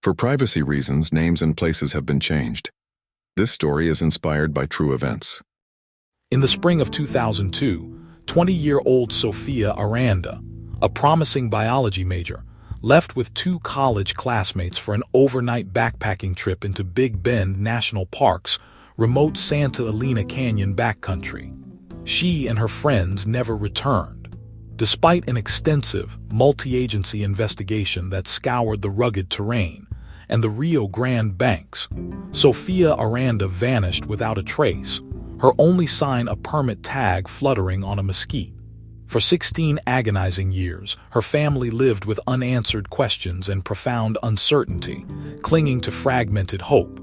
For privacy reasons, names and places have been changed. This story is inspired by true events. In the spring of 2002, 20-year-old Sophia Aranda, a promising biology major, left with two college classmates for an overnight backpacking trip into Big Bend National Park's remote Santa Elena Canyon backcountry. She and her friends never returned. Despite an extensive, multi-agency investigation that scoured the rugged terrain and the Rio Grande banks, Sophia Aranda vanished without a trace, her only sign a permit tag fluttering on a mesquite. For 16 agonizing years, her family lived with unanswered questions and profound uncertainty, clinging to fragmented hope.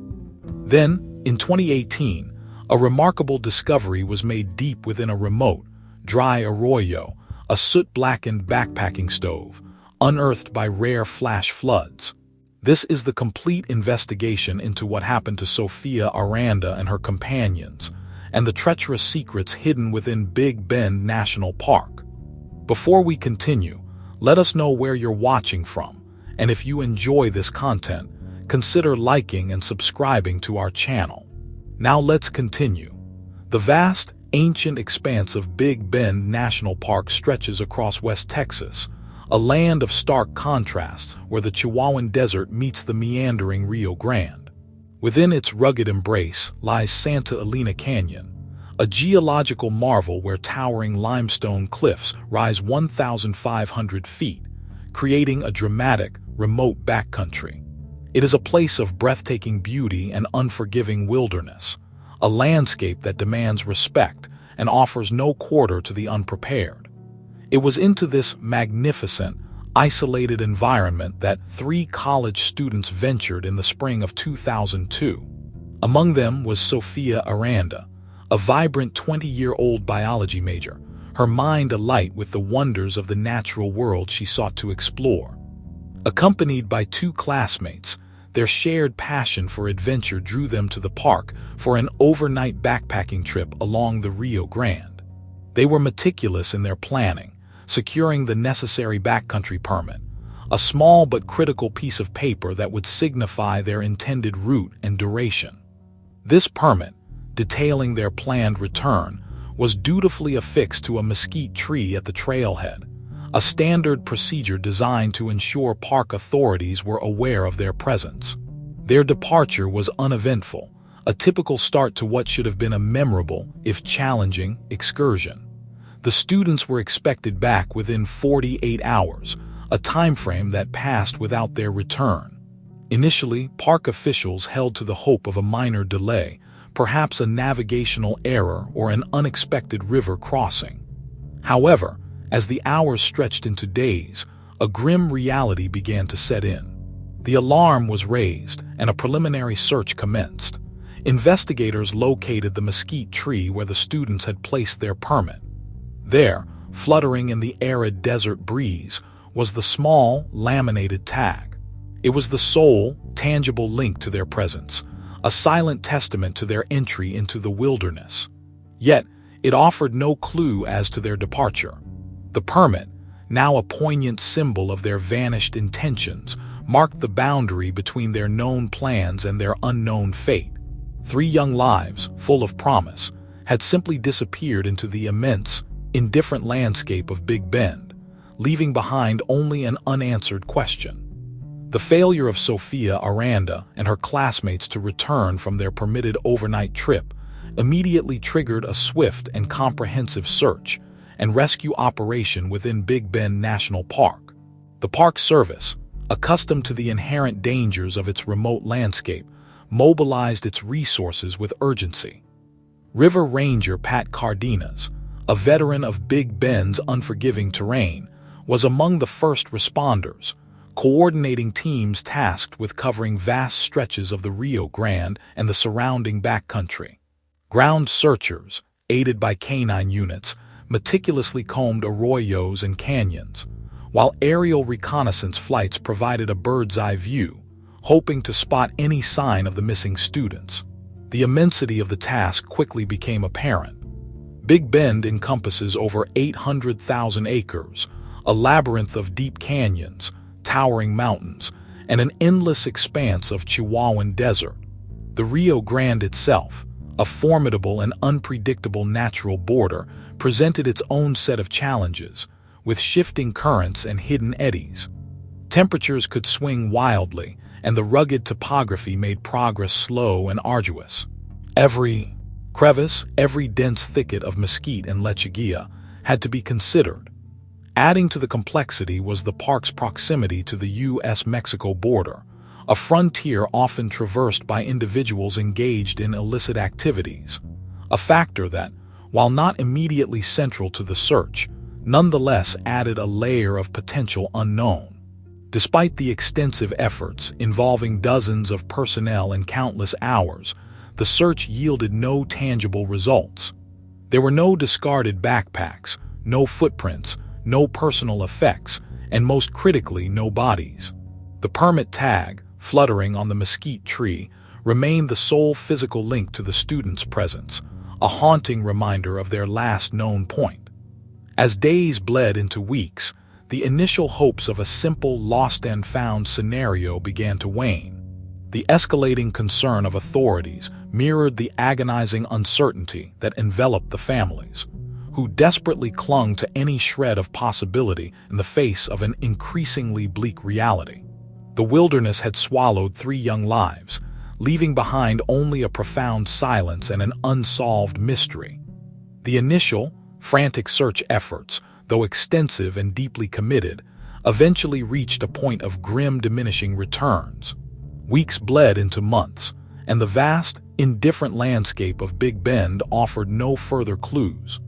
Then, in 2018, a remarkable discovery was made deep within a remote, dry Arroyo, a soot-blackened backpacking stove, unearthed by rare flash floods. This is the complete investigation into what happened to Sophia Aranda and her companions, and the treacherous secrets hidden within Big Bend National Park. Before we continue, let us know where you're watching from, and if you enjoy this content, consider liking and subscribing to our channel. Now let's continue. The vast, ancient expanse of Big Bend National Park stretches across West Texas, a land of stark contrasts where the Chihuahuan Desert meets the meandering Rio Grande. Within its rugged embrace lies Santa Elena Canyon, a geological marvel where towering limestone cliffs rise 1,500 feet, creating a dramatic, remote backcountry. It is a place of breathtaking beauty and unforgiving wilderness, a landscape that demands respect and offers no quarter to the unprepared. It was into this magnificent, isolated environment that 3 college students ventured in the spring of 2002. Among them was Sophia Aranda, a vibrant 20-year-old biology major, her mind alight with the wonders of the natural world she sought to explore. Accompanied by 2 classmates, their shared passion for adventure drew them to the park for an overnight backpacking trip along the Rio Grande. They were meticulous in their planning, securing the necessary backcountry permit, a small but critical piece of paper that would signify their intended route and duration. This permit, detailing their planned return, was dutifully affixed to a mesquite tree at the trailhead, a standard procedure designed to ensure park authorities were aware of their presence. Their departure was uneventful, a typical start to what should have been a memorable, if challenging, excursion. The students were expected back within 48 hours, a time frame that passed without their return. Initially, park officials held to the hope of a minor delay, perhaps a navigational error or an unexpected river crossing. However, as the hours stretched into days, a grim reality began to set in. The alarm was raised, and a preliminary search commenced. Investigators located the mesquite tree where the students had placed their permit. There, fluttering in the arid desert breeze, was the small, laminated tag. It was the sole, tangible link to their presence, a silent testament to their entry into the wilderness. Yet, it offered no clue as to their departure. The permit, now a poignant symbol of their vanished intentions, marked the boundary between their known plans and their unknown fate. 3 young lives, full of promise, had simply disappeared into the immense, indifferent landscape of Big Bend, leaving behind only an unanswered question. The failure of Sophia Aranda and her classmates to return from their permitted overnight trip immediately triggered a swift and comprehensive search and rescue operation within Big Bend National Park. The Park Service, accustomed to the inherent dangers of its remote landscape, mobilized its resources with urgency. River Ranger Pat Cardenas, a veteran of Big Bend's unforgiving terrain, was among the first responders, coordinating teams tasked with covering vast stretches of the Rio Grande and the surrounding backcountry. Ground searchers, aided by canine units, meticulously combed arroyos and canyons, while aerial reconnaissance flights provided a bird's-eye view, hoping to spot any sign of the missing students. The immensity of the task quickly became apparent. Big Bend encompasses over 800,000 acres, a labyrinth of deep canyons, towering mountains, and an endless expanse of Chihuahuan desert. The Rio Grande itself, a formidable and unpredictable natural border, presented its own set of challenges, with shifting currents and hidden eddies. Temperatures could swing wildly, and the rugged topography made progress slow and arduous. Every crevice, every dense thicket of mesquite and lechuguilla had to be considered. Adding to the complexity was the park's proximity to the U.S.-Mexico border, a frontier often traversed by individuals engaged in illicit activities, a factor that, while not immediately central to the search, nonetheless added a layer of potential unknown. Despite the extensive efforts involving dozens of personnel and countless hours, the search yielded no tangible results. There were no discarded backpacks, no footprints, no personal effects, and most critically, no bodies. The permit tag, fluttering on the mesquite tree, remained the sole physical link to the students' presence, a haunting reminder of their last known point. As days bled into weeks, the initial hopes of a simple lost and found scenario began to wane. The escalating concern of authorities mirrored the agonizing uncertainty that enveloped the families, who desperately clung to any shred of possibility in the face of an increasingly bleak reality. The wilderness had swallowed 3 young lives, leaving behind only a profound silence and an unsolved mystery. The initial, frantic search efforts, though extensive and deeply committed, eventually reached a point of grim diminishing returns. Weeks bled into months, and the vast, indifferent landscape of Big Bend offered no further clues.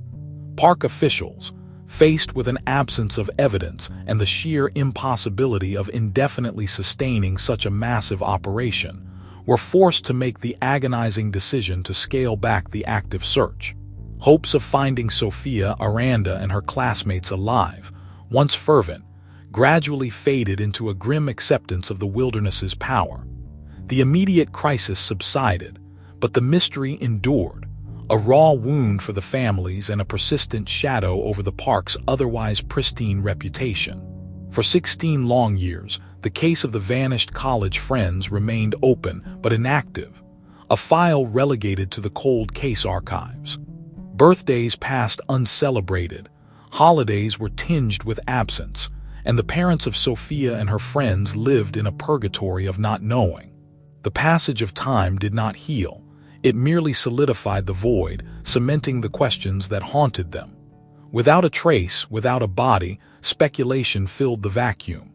Park officials, faced with an absence of evidence and the sheer impossibility of indefinitely sustaining such a massive operation, were forced to make the agonizing decision to scale back the active search. Hopes of finding Sofia Aranda and her classmates alive, once fervent, gradually faded into a grim acceptance of the wilderness's power. The immediate crisis subsided, but the mystery endured, a raw wound for the families and a persistent shadow over the park's otherwise pristine reputation. For 16 long years, the case of the vanished college friends remained open but inactive, a file relegated to the cold case archives. Birthdays passed uncelebrated, holidays were tinged with absence, and the parents of Sofia and her friends lived in a purgatory of not knowing. The passage of time did not heal. It merely solidified the void, cementing the questions that haunted them. Without a trace, without a body, speculation filled the vacuum.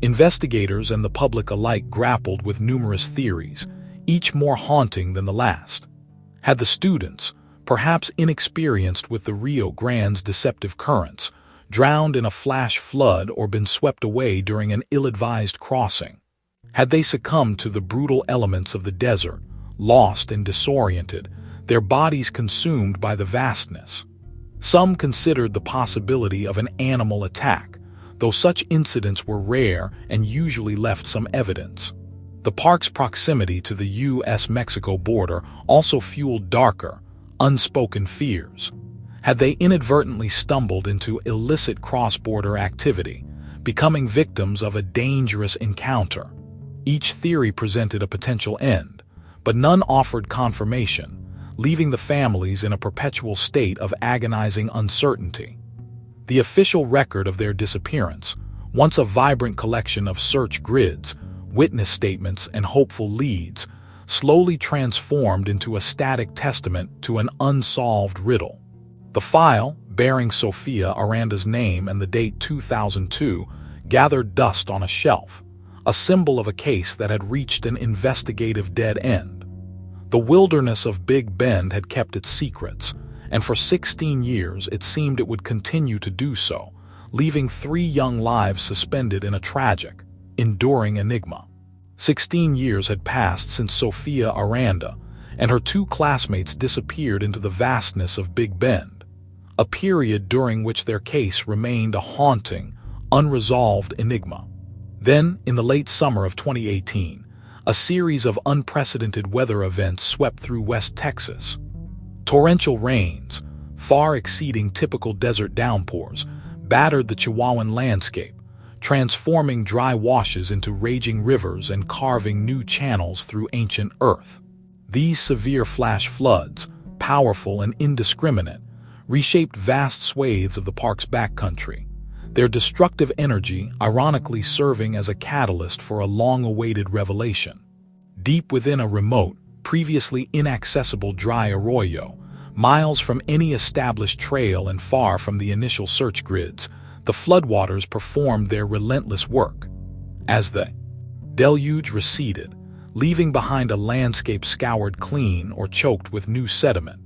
Investigators and the public alike grappled with numerous theories, each more haunting than the last. Had the students, perhaps inexperienced with the Rio Grande's deceptive currents, drowned in a flash flood or been swept away during an ill-advised crossing? Had they succumbed to the brutal elements of the desert, lost and disoriented, their bodies consumed by the vastness? Some considered the possibility of an animal attack, though such incidents were rare and usually left some evidence. The park's proximity to the U.S.-Mexico border also fueled darker, unspoken fears. Had they inadvertently stumbled into illicit cross-border activity, becoming victims of a dangerous encounter? Each theory presented a potential end, but none offered confirmation, leaving the families in a perpetual state of agonizing uncertainty. The official record of their disappearance, once a vibrant collection of search grids, witness statements, and hopeful leads, slowly transformed into a static testament to an unsolved riddle. The file, bearing Sofia Aranda's name and the date 2002, gathered dust on a shelf, a symbol of a case that had reached an investigative dead end. The wilderness of Big Bend had kept its secrets, and for 16 years it seemed it would continue to do so, leaving 3 young lives suspended in a tragic, enduring enigma. 16 years had passed since Sofia Aranda and her 2 classmates disappeared into the vastness of Big Bend, a period during which their case remained a haunting, unresolved enigma. Then, in the late summer of 2018, a series of unprecedented weather events swept through West Texas. Torrential rains, far exceeding typical desert downpours, battered the Chihuahuan landscape, transforming dry washes into raging rivers and carving new channels through ancient earth. These severe flash floods, powerful and indiscriminate, reshaped vast swathes of the park's backcountry, their destructive energy ironically serving as a catalyst for a long-awaited revelation. Deep within a remote, previously inaccessible dry arroyo, miles from any established trail and far from the initial search grids, the floodwaters performed their relentless work. As the deluge receded, leaving behind a landscape scoured clean or choked with new sediment,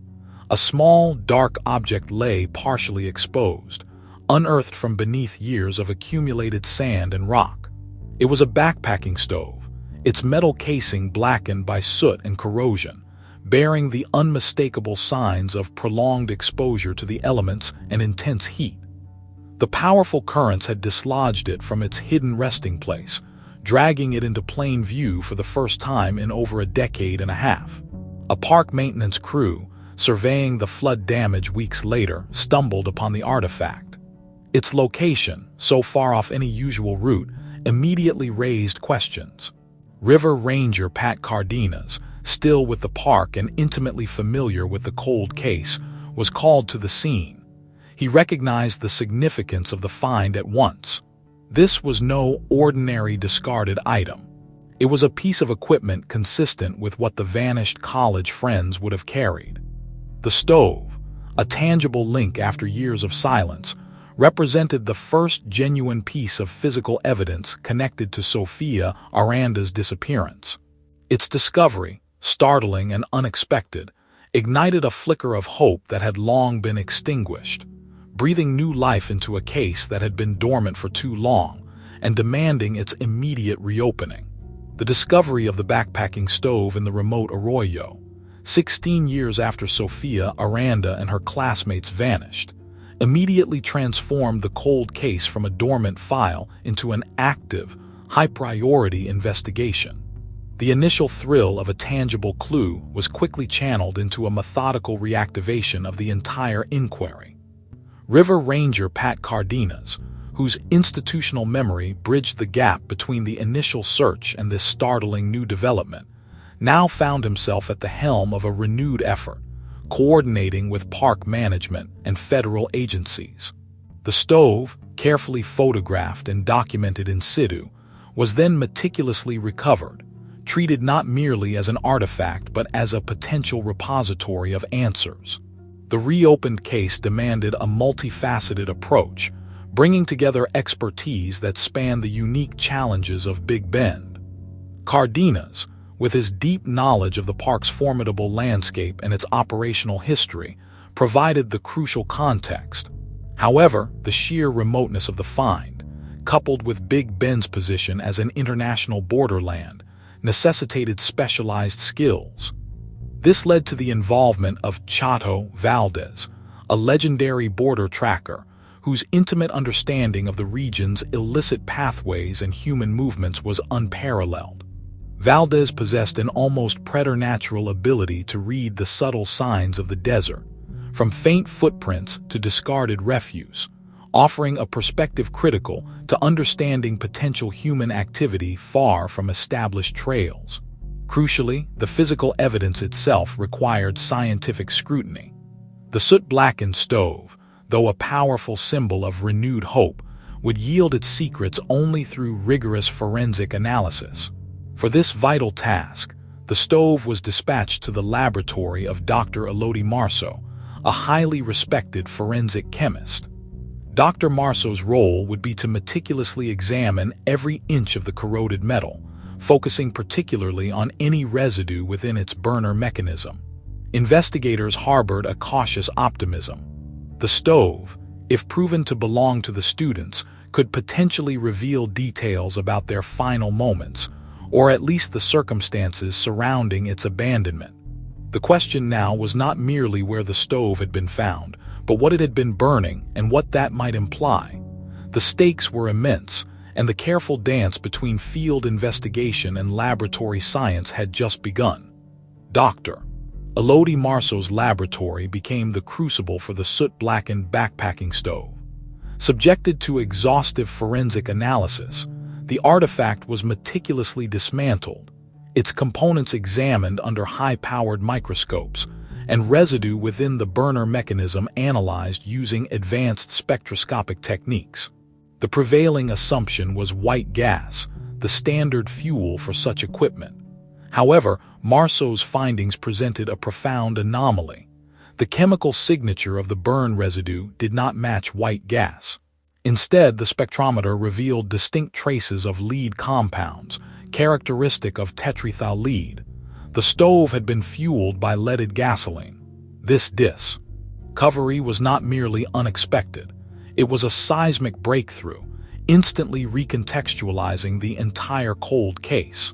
a small, dark object lay partially exposed, unearthed from beneath years of accumulated sand and rock. It was a backpacking stove, its metal casing blackened by soot and corrosion, bearing the unmistakable signs of prolonged exposure to the elements and intense heat. The powerful currents had dislodged it from its hidden resting place, dragging it into plain view for the first time in over a decade and a half. A park maintenance crew, surveying the flood damage weeks later, stumbled upon the artifact. Its location, so far off any usual route, immediately raised questions. River Ranger Pat Cardenas, still with the park and intimately familiar with the cold case, was called to the scene. He recognized the significance of the find at once. This was no ordinary discarded item. It was a piece of equipment consistent with what the vanished college friends would have carried. The stove, a tangible link after years of silence, represented the first genuine piece of physical evidence connected to Sophia Aranda's disappearance. Its discovery, startling and unexpected, ignited a flicker of hope that had long been extinguished, breathing new life into a case that had been dormant for too long and demanding its immediate reopening. The discovery of the backpacking stove in the remote Arroyo, 16 years after Sophia Aranda and her classmates vanished, immediately transformed the cold case from a dormant file into an active, high-priority investigation. The initial thrill of a tangible clue was quickly channeled into a methodical reactivation of the entire inquiry. River Ranger Pat Cardenas, whose institutional memory bridged the gap between the initial search and this startling new development, now found himself at the helm of a renewed effort, coordinating with park management and federal agencies. The stove, carefully photographed and documented in situ, was then meticulously recovered, treated not merely as an artifact but as a potential repository of answers. The reopened case demanded a multifaceted approach, bringing together expertise that spanned the unique challenges of Big Bend. Cardenas, with his deep knowledge of the park's formidable landscape and its operational history, provided the crucial context. However, the sheer remoteness of the find, coupled with Big Bend's position as an international borderland, necessitated specialized skills. This led to the involvement of Chato Valdez, a legendary border tracker whose intimate understanding of the region's illicit pathways and human movements was unparalleled. Valdez possessed an almost preternatural ability to read the subtle signs of the desert, from faint footprints to discarded refuse, offering a perspective critical to understanding potential human activity far from established trails. Crucially, the physical evidence itself required scientific scrutiny. The soot-blackened stove, though a powerful symbol of renewed hope, would yield its secrets only through rigorous forensic analysis. For this vital task, the stove was dispatched to the laboratory of Dr. Elodie Marceau, a highly respected forensic chemist. Dr. Marceau's role would be to meticulously examine every inch of the corroded metal, focusing particularly on any residue within its burner mechanism. Investigators harbored a cautious optimism. The stove, if proven to belong to the students, could potentially reveal details about their final moments, or at least the circumstances surrounding its abandonment. The question now was not merely where the stove had been found, but what it had been burning and what that might imply. The stakes were immense, and the careful dance between field investigation and laboratory science had just begun. Dr. Elodie Marceau's laboratory became the crucible for the soot-blackened backpacking stove. Subjected to exhaustive forensic analysis, the artifact was meticulously dismantled, its components examined under high-powered microscopes, and residue within the burner mechanism analyzed using advanced spectroscopic techniques. The prevailing assumption was white gas, the standard fuel for such equipment. However, Marceau's findings presented a profound anomaly. The chemical signature of the burn residue did not match white gas. Instead, the spectrometer revealed distinct traces of lead compounds, characteristic of tetrethyl lead. The stove had been fueled by leaded gasoline. This discovery was not merely unexpected. It was a seismic breakthrough, instantly recontextualizing the entire cold case.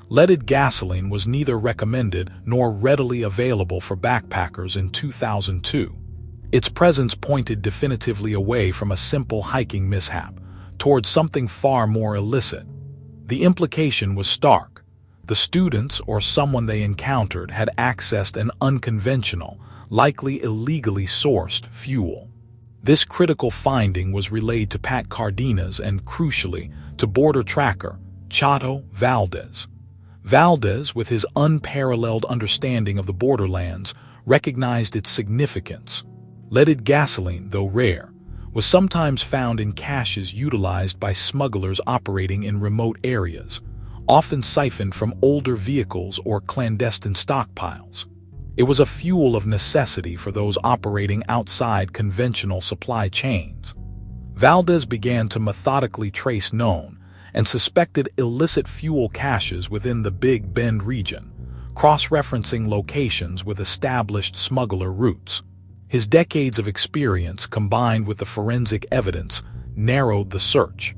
Leaded gasoline was neither recommended nor readily available for backpackers in 2002. Its presence pointed definitively away from a simple hiking mishap towards something far more illicit. The implication was stark. The students or someone they encountered had accessed an unconventional, likely illegally sourced fuel. This critical finding was relayed to Pat Cardenas and, crucially, to border tracker Chato Valdez. Valdez, with his unparalleled understanding of the borderlands, recognized its significance. Leaded gasoline, though rare, was sometimes found in caches utilized by smugglers operating in remote areas, often siphoned from older vehicles or clandestine stockpiles. It was a fuel of necessity for those operating outside conventional supply chains. Valdez began to methodically trace known and suspected illicit fuel caches within the Big Bend region, cross-referencing locations with established smuggler routes. His decades of experience, combined with the forensic evidence, narrowed the search.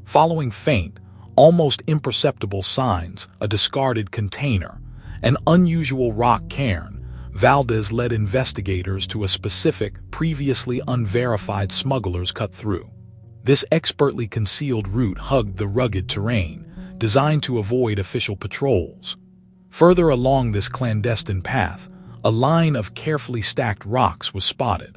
Following faint, almost imperceptible signs, a discarded container, an unusual rock cairn, Valdez led investigators to a specific, previously unverified smuggler's cut-through. This expertly concealed route hugged the rugged terrain, designed to avoid official patrols. Further along this clandestine path, a line of carefully stacked rocks was spotted.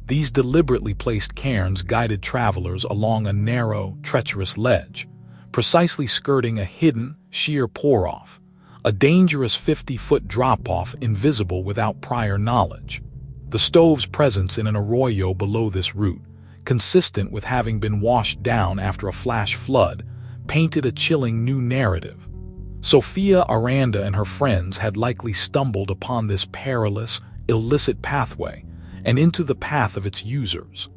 These deliberately placed cairns guided travelers along a narrow, treacherous ledge, precisely skirting a hidden, sheer pour-off, a dangerous 50-foot drop-off invisible without prior knowledge. The stove's presence in an arroyo below this route, consistent with having been washed down after a flash flood, painted a chilling new narrative. Sofia Aranda and her friends had likely stumbled upon this perilous, illicit pathway and into the path of its users.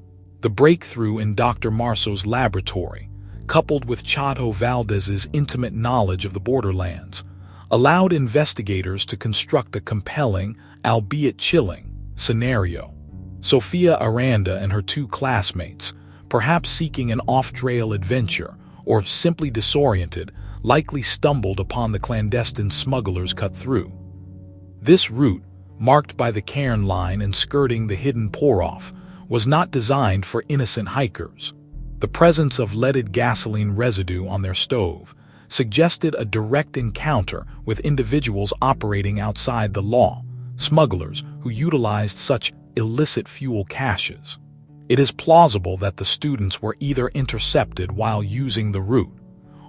The breakthrough in Dr. Marceau's laboratory, coupled with Chato Valdez's intimate knowledge of the borderlands, allowed investigators to construct a compelling, albeit chilling, scenario. Sofia Aranda and her two classmates, perhaps seeking an off-trail adventure or simply disoriented, likely stumbled upon the clandestine smugglers' cut-through. This route, marked by the cairn line and skirting the hidden pour-off, was not designed for innocent hikers. The presence of leaded gasoline residue on their stove suggested a direct encounter with individuals operating outside the law, smugglers who utilized such illicit fuel caches. It is plausible that the students were either intercepted while using the route,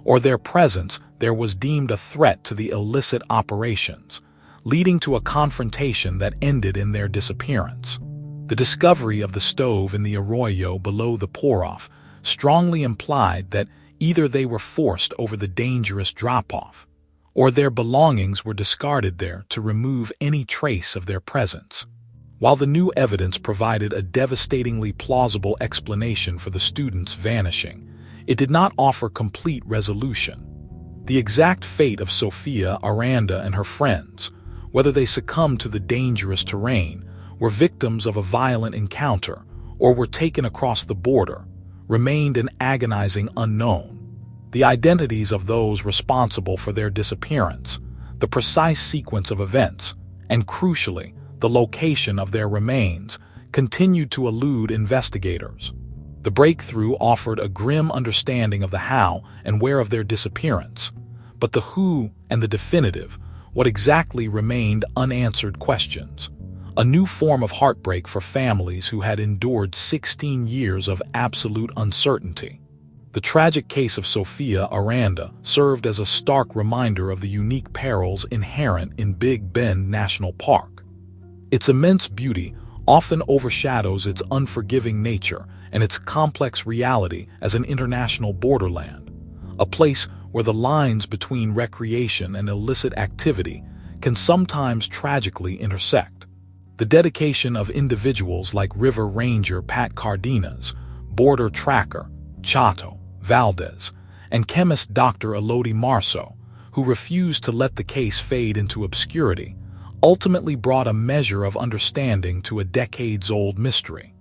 or their presence there was deemed a threat to the illicit operations, leading to a confrontation that ended in their disappearance. The discovery of the stove in the arroyo below the pour-off strongly implied that either they were forced over the dangerous drop-off, or their belongings were discarded there to remove any trace of their presence. While the new evidence provided a devastatingly plausible explanation for the students' vanishing, it did not offer complete resolution. The exact fate of Sofia Aranda and her friends, whether they succumbed to the dangerous terrain, were victims of a violent encounter, or were taken across the border, remained an agonizing unknown. The identities of those responsible for their disappearance, the precise sequence of events, and crucially, the location of their remains, continued to elude investigators. The breakthrough offered a grim understanding of the how and where of their disappearance, but the who and the definitive, what exactly, remained unanswered questions. a new form of heartbreak for families who had endured 16 years of absolute uncertainty. The tragic case of Sophia Aranda served as a stark reminder of the unique perils inherent in Big Bend National Park. Its immense beauty often overshadows its unforgiving nature and its complex reality as an international borderland, a place where the lines between recreation and illicit activity can sometimes tragically intersect. The dedication of individuals like River Ranger Pat Cardenas, Border Tracker Chato Valdez, and chemist Dr. Elodie Marceau, who refused to let the case fade into obscurity, ultimately brought a measure of understanding to a decades-old mystery.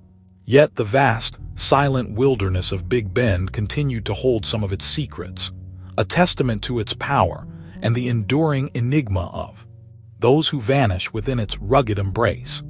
Yet the vast, silent wilderness of Big Bend continued to hold some of its secrets, a testament to its power and the enduring enigma of those who vanish within its rugged embrace.